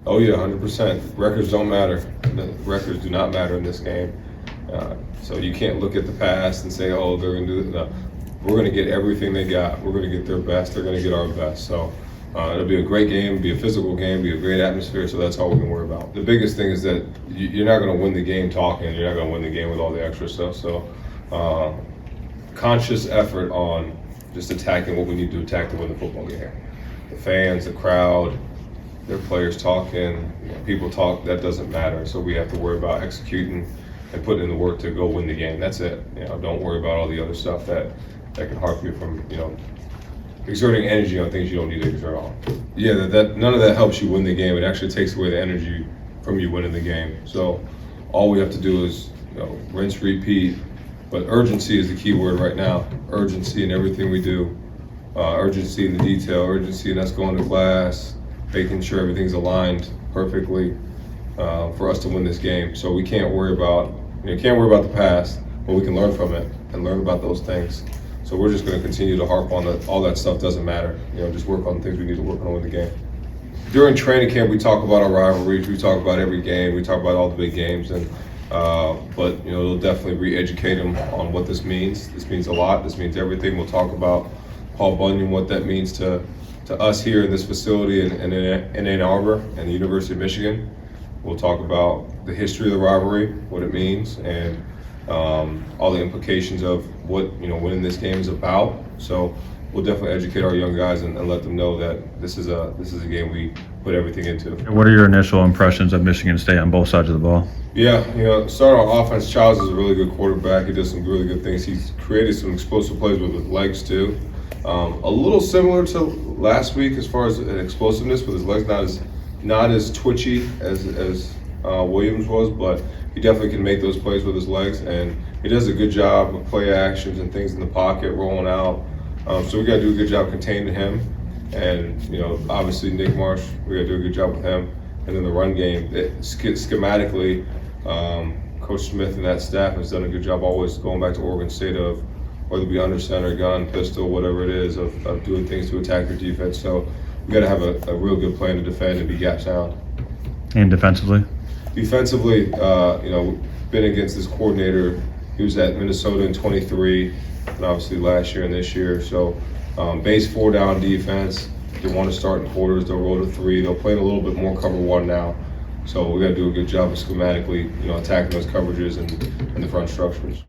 Oh yeah, 100%. Records don't matter. The records do not matter in this game. So you can't look at the past and say, oh, they're going to do it. No. We're going to get everything they got. We're going to get their best. They're going to get our best. So it'll be a great game, be a physical game, be a great atmosphere. So that's all we can worry about. The biggest thing is that you're not going to win the game talking. You're not going to win the game with all the extra stuff. So conscious effort on just attacking what we need to attack to win the football game. The fans, the crowd, their players talking, people talk, that doesn't matter. So we have to worry about executing and putting in the work to go win the game. That's it. Don't worry about all the other stuff that can harp you from, exerting energy on things you don't need to exert on. Yeah, that none of that helps you win the game. It actually takes away the energy from you winning the game. So all we have to do is, rinse, repeat. But urgency is the key word right now. Urgency in everything we do. Urgency in the detail, urgency in us going to class, making sure everything's aligned perfectly for us to win this game. So we can't worry about the past, but we can learn from it and learn about those things. So we're just going to continue to harp on that. All that stuff doesn't matter. Just work on the things we need to work on to win the game. During training camp, we talk about our rivalries. We talk about every game. We talk about all the big games, but it'll definitely re-educate them on what this means. This means a lot. This means everything. We'll talk about Paul Bunyan, what that means to us here in this facility in Ann Arbor and the University of Michigan. We'll talk about the history of the rivalry, what it means, and all the implications of what winning this game is about. So we'll definitely educate our young guys and let them know that this is a game we put everything into. What are your initial impressions of Michigan State on both sides of the ball? Yeah, starting on offense, Childs is a really good quarterback. He does some really good things. He's created some explosive plays with his legs too. A little similar to last week as far as an explosiveness, with his legs not as twitchy as Williams was, but he definitely can make those plays with his legs, and he does a good job of play actions and things in the pocket, rolling out. So we got to do a good job containing him, and obviously Nick Marsh, we got to do a good job with him. And then the run game, schematically, Coach Smith and that staff has done a good job always going back to Oregon State of whether it be under center, gun, pistol, whatever it is, of doing things to attack your defense. So we got to have a real good plan to defend and be gap sound. And defensively? Defensively, been against this coordinator. He was at Minnesota in 23, and obviously last year and this year. So base 4-down defense. They want to start in quarters. They'll roll to 3. They'll play a little bit more cover 1 now. So we got to do a good job of schematically, attacking those coverages and the front structures.